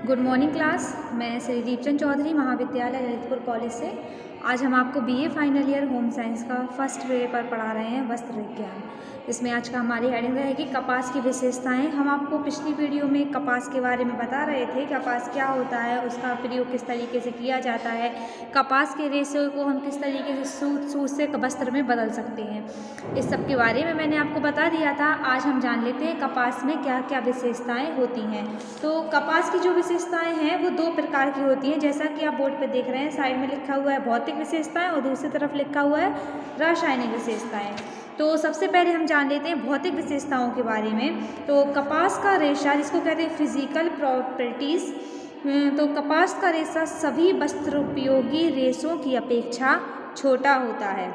Good morning class. मैं श्री दीपचंद चौधरी महाविद्यालय Lalitpur college से। आज हम आपको BA final year home science का फर्स्ट पेपर पढ़ा रहे हैं, वस्त्र विज्ञान। इसमें आज का हमारी हेडिंग रहेगी कपास की विशेषताएं। हम आपको पिछली वीडियो में कपास के बारे में बता रहे थे, कपास क्या होता है, उसका प्रयोग किस तरीके से किया जाता है, कपास के रेशे को हम किस तरीके से सूत से वस्त्र में बदल सकते हैं। इस सब के बारे में मैंने आपको बता दिया था। आज हम जान लेते हैं कपास में क्या क्या विशेषताएं होती हैं। तो कपास की जो विशेषताएं हैं वो दो प्रकार की होती हैं, जैसा कि आप बोर्ड पे देख रहे हैं। साइड में लिखा हुआ है भौतिक विशेषताएं और दूसरी तरफ लिखा हुआ है रासायनिक विशेषताएं। तो सबसे पहले हम जान लेते हैं भौतिक विशेषताओं के बारे में। तो कपास का रेशा, जिसको कहते हैं फिजिकल प्रॉपर्टीज़, तो कपास का रेशा सभी वस्त्र उपयोगी रेशों की अपेक्षा छोटा होता है।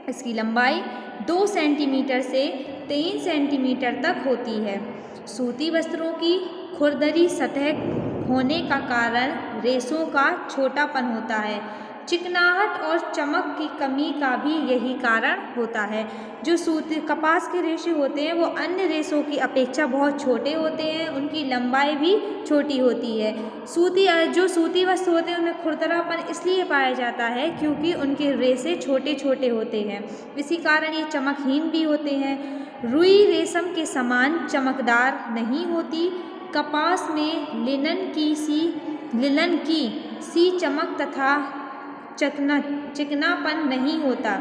इसकी लंबाई 2 सेंटीमीटर से 3 सेंटीमीटर तक होती है। सूती वस्त्रों की खुरदरी सतह होने का कारण रेशों का छोटापन होता है। चिकनाहट और चमक की कमी का भी यही कारण होता है। जो सूती कपास के रेशे होते हैं वो अन्य रेशों की अपेक्षा बहुत छोटे होते हैं, उनकी लंबाई भी छोटी होती है। जो सूती वस्त्र होते हैं उनमें खुरदरापन इसलिए पाया जाता है क्योंकि उनके रेशे छोटे छोटे होते हैं, इसी कारण ये चमकहीन भी होते हैं। रुई रेशम के समान चमकदार नहीं होती। कपास में लिनन की सी चमक तथा चिकनापन नहीं होता।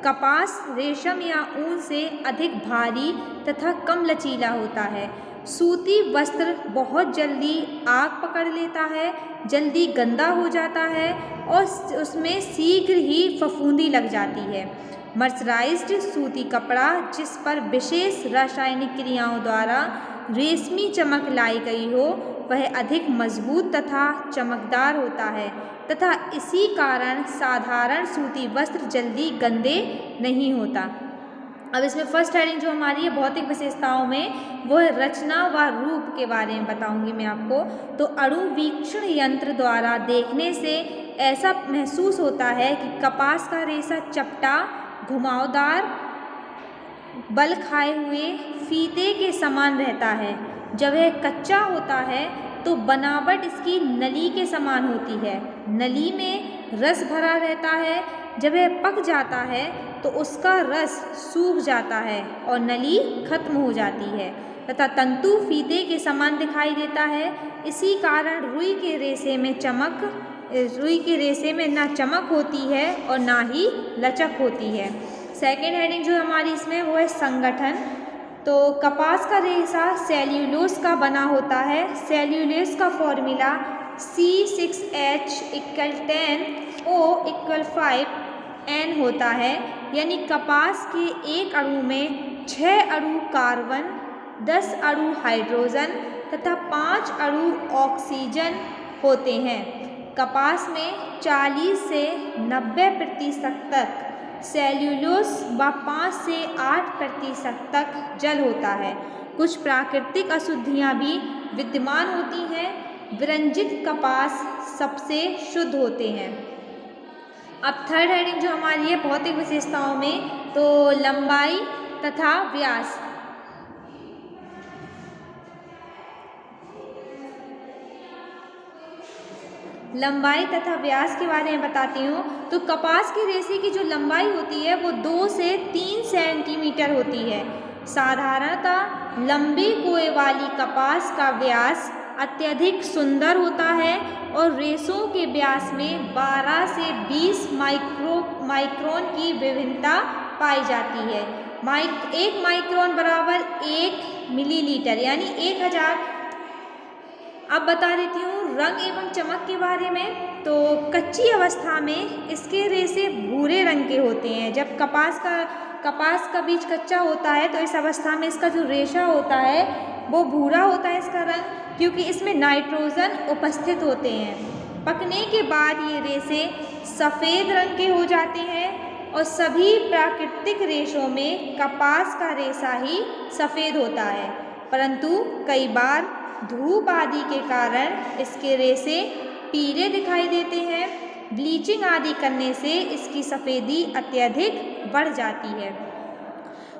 कपास रेशम या ऊन से अधिक भारी तथा कम लचीला होता है। सूती वस्त्र बहुत जल्दी आग पकड़ लेता है, जल्दी गंदा हो जाता है और उसमें शीघ्र ही फफूंदी लग जाती है। मर्सराइज्ड सूती कपड़ा, जिस पर विशेष रासायनिक क्रियाओं द्वारा रेशमी चमक लाई गई हो, वह अधिक मजबूत तथा चमकदार होता है तथा इसी कारण साधारण सूती वस्त्र जल्दी गंदे नहीं होता। अब इसमें फर्स्ट हेडिंग जो हमारी है भौतिक विशेषताओं में, वो है रचना व रूप के बारे में बताऊंगी मैं आपको। तो अणुवीक्षण यंत्र द्वारा देखने से ऐसा महसूस होता है कि कपास का रेशा चपटा, घुमावदार, बल खाए हुए फीते के समान रहता है। जब यह कच्चा होता है तो बनावट इसकी नली के समान होती है। नली में रस भरा रहता है। जब यह पक जाता है तो उसका रस सूख जाता है और नली खत्म हो जाती है तथा तंतु फीते के समान दिखाई देता है। इसी कारण रुई के रेशे में ना चमक होती है और ना ही लचक होती है। सेकेंड हेडिंग जो हमारी इसमें वो है संगठन। तो कपास का रेशा सेल्यूलोज का बना होता है। सेल्यूलोज का फॉर्मूला C6H = 10 O = 5 N होता है, यानी कपास के एक अणु में 6 अणु कार्बन, 10 अणु हाइड्रोजन तथा 5 अणु ऑक्सीजन होते हैं। कपास में 40 से 90% तक सेल्यूलोज व 5 से 8% तक जल होता है। कुछ प्राकृतिक अशुद्धियाँ भी विद्यमान होती हैं। विरंजित कपास सबसे शुद्ध होते हैं। अब थर्ड हेडिंग जो हमारी है भौतिक विशेषताओं में, तो लंबाई तथा व्यास। लंबाई तथा व्यास के बारे में बताती हूँ। तो कपास के रेशे की जो लंबाई होती है वो 2 से 3 सेंटीमीटर होती है। साधारणतः लंबे कोए वाली कपास का व्यास अत्यधिक सुंदर होता है और रेशों के व्यास में 12 से 20 माइक्रोन की विभिन्नता पाई जाती है। 1 माइक्रोन बराबर 1 मिलीलीटर, यानी 1000। अब बता देती हूँ रंग एवं चमक के बारे में। तो कच्ची अवस्था में इसके रेशे भूरे रंग के होते हैं। जब कपास का बीज कच्चा होता है तो इस अवस्था में इसका जो रेशा होता है वो भूरा होता है इसका रंग, क्योंकि इसमें नाइट्रोजन उपस्थित होते हैं। पकने के बाद ये रेशे सफ़ेद रंग के हो जाते हैं और सभी प्राकृतिक रेशों में कपास का रेशा ही सफ़ेद होता है, परंतु कई बार धूप आदि के कारण इसके रेशे पीले दिखाई देते हैं। ब्लीचिंग आदि करने से इसकी सफ़ेदी अत्यधिक बढ़ जाती है।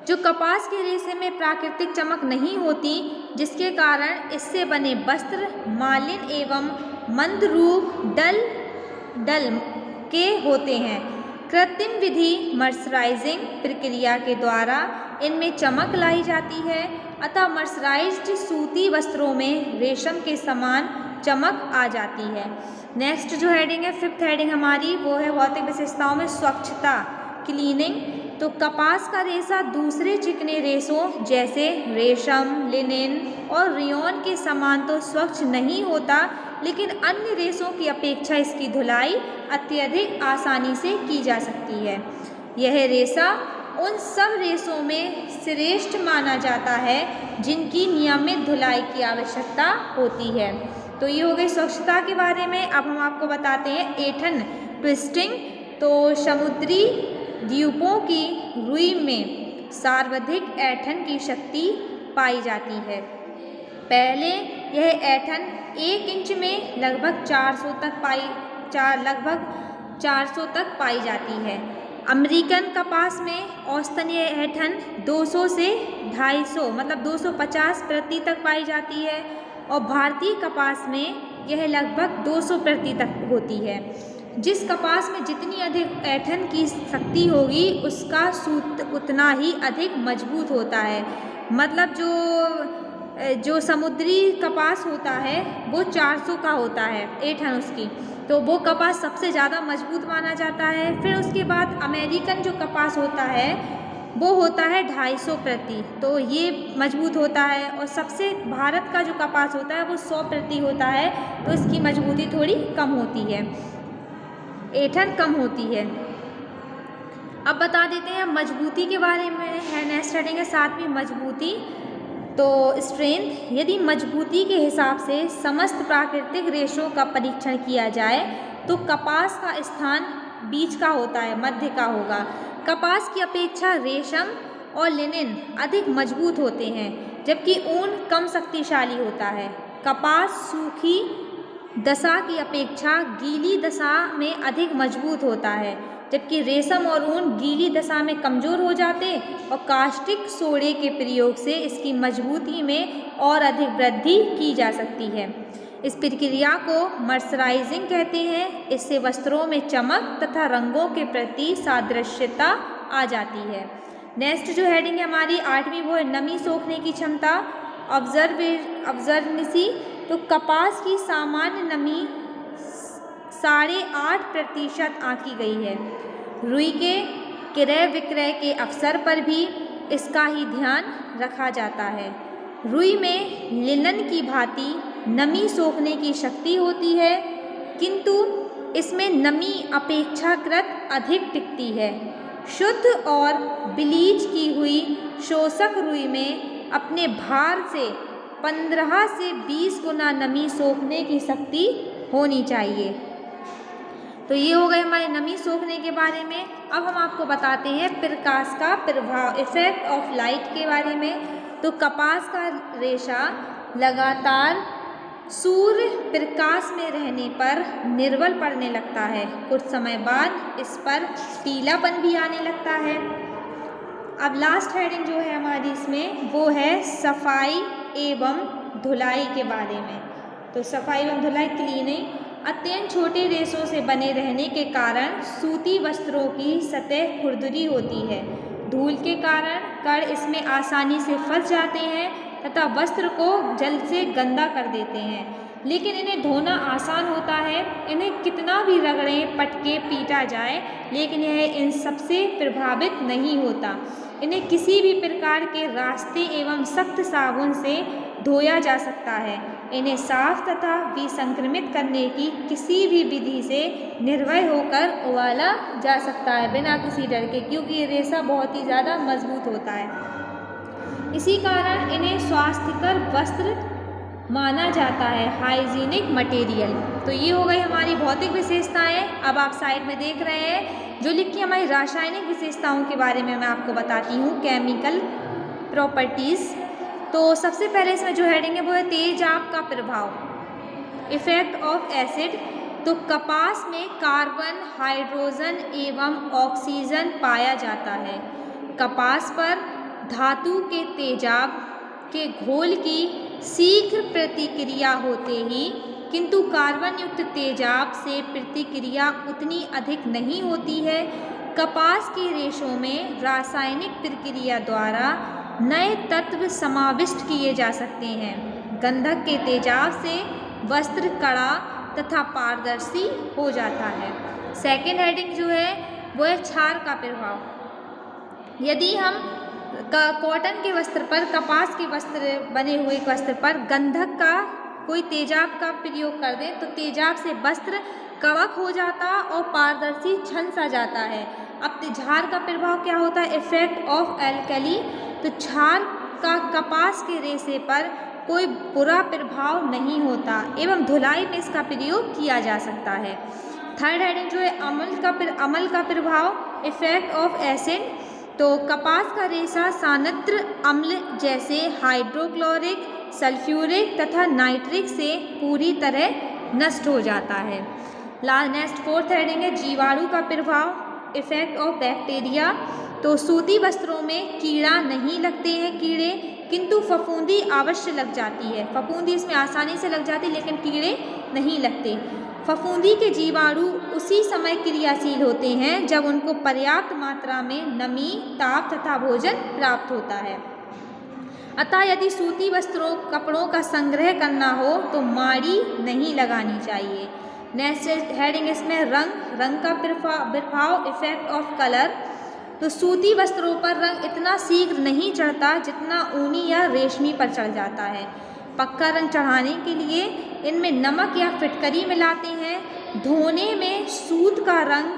जो कपास के रेशे में प्राकृतिक चमक नहीं होती जिसके कारण इससे बने वस्त्र मालिन एवं मंदरूप डल के होते हैं। कृत्रिम विधि मर्सराइजिंग प्रक्रिया के द्वारा इनमें चमक लाई जाती है, अतः मर्सराइज्ड सूती वस्त्रों में रेशम के समान चमक आ जाती है। नेक्स्ट जो हेडिंग है, फिफ्थ हेडिंग हमारी, वो है भौतिक विशेषताओं में स्वच्छता, क्लीनिंग। तो कपास का रेशा दूसरे चिकने रेशों जैसे रेशम, लिनेन और रेयॉन के समान तो स्वच्छ नहीं होता, लेकिन अन्य रेशों की अपेक्षा इसकी धुलाई अत्यधिक आसानी से की जा सकती है। यह रेशा उन सब रेशों में श्रेष्ठ माना जाता है जिनकी नियमित धुलाई की आवश्यकता होती है। तो ये हो गई स्वच्छता के बारे में। अब हम आपको बताते हैं ऐंठन ट्विस्टिंग। तो समुद्री द्वीपों की रुई में सर्वाधिक ऐंठन की शक्ति पाई जाती है। पहले यह ऐंठन 1 इंच में लगभग 400 तक पाई जाती है। अमेरिकन कपास में औसतन यह ऐंठन 200 से 250 मतलब 250% तक पाई जाती है, और भारतीय कपास में यह लगभग 200% तक होती है। जिस कपास में जितनी अधिक ऐंठन की शक्ति होगी उसका सूत उतना ही अधिक मजबूत होता है। मतलब जो समुद्री कपास होता है वो 400 का होता है ऐंठन उसकी, तो वो कपास सबसे ज़्यादा मजबूत माना जाता है। फिर उसके बाद अमेरिकन जो कपास होता है वो होता है 250%, तो ये मजबूत होता है। और सबसे भारत का जो कपास होता है वो 100% होता है, तो इसकी मजबूती थोड़ी कम होती है, ऐंठन कम होती है। अब बता देते हैं मजबूती के बारे में है। नेक्स्ट हेडिंग है 7वीं मजबूती। तो स्ट्रेंथ, यदि मजबूती के हिसाब से समस्त प्राकृतिक रेशों का परीक्षण किया जाए तो कपास का स्थान बीच का होता है, मध्य का होगा। कपास की अपेक्षा रेशम और लिनेन अधिक मजबूत होते हैं, जबकि ऊन कम शक्तिशाली होता है। कपास सूखी दशा की अपेक्षा गीली दशा में अधिक मजबूत होता है, जबकि रेशम और ऊन गीली दशा में कमज़ोर हो जाते और कास्टिक सोडे के प्रयोग से इसकी मजबूती में और अधिक वृद्धि की जा सकती है। इस प्रक्रिया को मर्सराइजिंग कहते हैं। इससे वस्त्रों में चमक तथा रंगों के प्रति सादृश्यता आ जाती है। नेक्स्ट जो हेडिंग है हमारी 8वीं, वो है नमी सोखने की क्षमता, ऑब्जर्वेंसी। तो कपास की सामान्य नमी 8.5% आंकी गई है। रुई के क्रय विक्रय के अवसर पर भी इसका ही ध्यान रखा जाता है। रुई में लिनन की भांति नमी सोखने की शक्ति होती है, किंतु इसमें नमी अपेक्षाकृत अधिक टिकती है। शुद्ध और ब्लीच की हुई शोषक रुई में अपने भार से 15 से 20 गुना नमी सोखने की शक्ति होनी चाहिए। तो ये हो गए हमारे नमी सोखने के बारे में। अब हम आपको बताते हैं प्रकाश का प्रभाव, इफेक्ट ऑफ लाइट के बारे में। तो कपास का रेशा लगातार सूर्य प्रकाश में रहने पर निर्बल पड़ने लगता है। कुछ समय बाद इस पर पीलापन भी आने लगता है। अब लास्ट हेडिंग जो है हमारी इसमें वो है सफाई एवं धुलाई के बारे में। तो सफाई एवं धुलाई, क्लीनिंग। अत्यंत छोटे रेशों से बने रहने के कारण सूती वस्त्रों की सतह खुरदरी होती है। धूल के कारण कण इसमें आसानी से फंस जाते हैं तथा वस्त्र को जल्द से गंदा कर देते हैं, लेकिन इन्हें धोना आसान होता है। इन्हें कितना भी रगड़ें, पटके, पीटा जाए, लेकिन यह इन सबसे प्रभावित नहीं होता। इन्हें किसी भी प्रकार के रास्ते एवं सख्त साबुन से धोया जा सकता है। इन्हें साफ तथा विसंक्रमित करने की किसी भी विधि से निर्भय होकर उबाला जा सकता है बिना किसी डर के, क्योंकि ये रेशा बहुत ही ज़्यादा मजबूत होता है। इसी कारण इन्हें स्वास्थ्यकर वस्त्र माना जाता है, हाइजीनिक मटेरियल। तो ये हो गई हमारी भौतिक विशेषताएं। अब आप साइड में देख रहे हैं जो लिखी हमारी रासायनिक विशेषताओं के बारे में मैं आपको बताती हूँ, केमिकल प्रॉपर्टीज़। तो सबसे पहले इसमें जो हेडिंग है वो है तेजाब का प्रभाव, इफेक्ट ऑफ एसिड। तो कपास में कार्बन, हाइड्रोजन एवं ऑक्सीजन पाया जाता है। कपास पर धातु के तेजाब के घोल की शीघ्र प्रतिक्रिया होते ही, किंतु कार्बन युक्त तेजाब से प्रतिक्रिया उतनी अधिक नहीं होती है। कपास के रेशों में रासायनिक प्रक्रिया द्वारा नए तत्व समाविष्ट किए जा सकते हैं। गंधक के तेजाब से वस्त्र कड़ा तथा पारदर्शी हो जाता है। सेकेंड हेडिंग जो है वो है क्षार का प्रभाव। यदि हम कॉटन के वस्त्र पर, कपास के वस्त्र बने हुए वस्त्र पर गंधक का कोई तेजाब का प्रयोग कर दें तो तेजाब से वस्त्र कड़क हो जाता और पारदर्शी छन सा जाता है। अब क्षार का प्रभाव क्या होता है? Effect of alkali. तो क्षार का कपास के रेशे पर कोई बुरा प्रभाव नहीं होता एवं धुलाई में इसका प्रयोग किया जा सकता है। थर्ड हेडिंग जो है अम्ल का प्रभाव, इफेक्ट ऑफ एसिड। तो कपास का रेशा सानत्र अम्ल जैसे हाइड्रोक्लोरिक, सल्फ्यूरिक तथा नाइट्रिक से पूरी तरह नष्ट हो जाता है। नेक्स्ट फोर्थ हेडिंग है जीवाणु का प्रभाव, इफेक्ट ऑफ बैक्टीरिया। तो सूती वस्त्रों में कीड़ा नहीं लगते हैं कीड़े, किंतु फफूंदी अवश्य लग जाती है। फफूंदी इसमें आसानी से लग जाती है लेकिन कीड़े नहीं लगते। फफूंदी के जीवाणु उसी समय क्रियाशील होते हैं जब उनको पर्याप्त मात्रा में नमी, ताप तथा भोजन प्राप्त होता है। अतः यदि सूती कपड़ों का संग्रह करना हो तो माड़ी नहीं लगानी चाहिए। नेक्स्ट हेडिंग इसमें रंग का प्रभाव, इफेक्ट ऑफ कलर। तो सूती वस्त्रों पर रंग इतना शीघ्र नहीं चढ़ता जितना ऊनी या रेशमी पर चढ़ जाता है। पक्का रंग चढ़ाने के लिए इनमें नमक या फिटकरी मिलाते हैं। धोने में सूत का रंग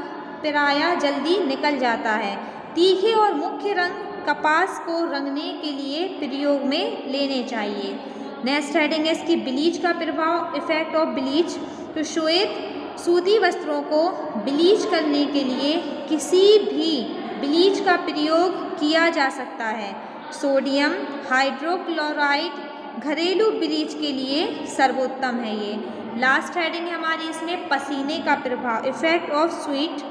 प्रायः जल्दी निकल जाता है। तीखे और मुख्य रंग कपास को रंगने के लिए प्रयोग में लेने चाहिए। नेक्स्ट हेडिंग है इसकी ब्लीच का प्रभाव, इफेक्ट ऑफ ब्लीच। तो श्वेत सूती वस्त्रों को ब्लीच करने के लिए किसी भी ब्लीच का प्रयोग किया जा सकता है। सोडियम हाइड्रोक्लोराइड घरेलू ब्लीच के लिए सर्वोत्तम है ये। लास्ट हेडिंग है हमारी इसमें पसीने का प्रभाव, इफेक्ट ऑफ स्वीट।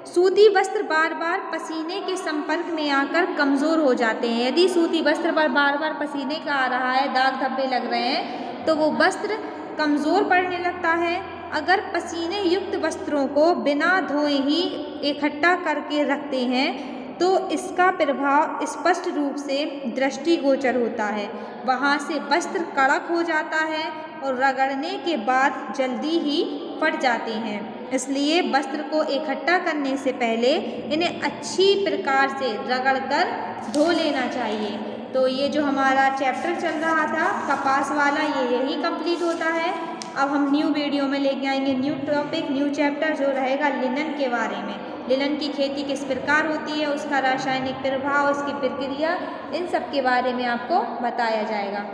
सूती वस्त्र बार बार पसीने के संपर्क में आकर कमज़ोर हो जाते हैं। यदि सूती वस्त्र पर बार बार पसीने का आ रहा है, दाग धब्बे लग रहे हैं, तो वो वस्त्र कमज़ोर पड़ने लगता है। अगर पसीने युक्त वस्त्रों को बिना धोए ही इकट्ठा करके रखते हैं तो इसका प्रभाव स्पष्ट रूप से दृष्टिगोचर होता है। वहाँ से वस्त्र कड़क हो जाता है और रगड़ने के बाद जल्दी ही फट जाते हैं। इसलिए वस्त्र को इकट्ठा करने से पहले इन्हें अच्छी प्रकार से रगड़कर धो लेना चाहिए। तो ये जो हमारा चैप्टर चल रहा था कपास वाला, ये यही कंप्लीट होता है। अब हम न्यू वीडियो में लेके आएंगे न्यू टॉपिक, न्यू चैप्टर जो रहेगा लिनन के बारे में। लिनन की खेती किस प्रकार होती है, उसका रासायनिक प्रभाव, उसकी प्रक्रिया, इन सब के बारे में आपको बताया जाएगा।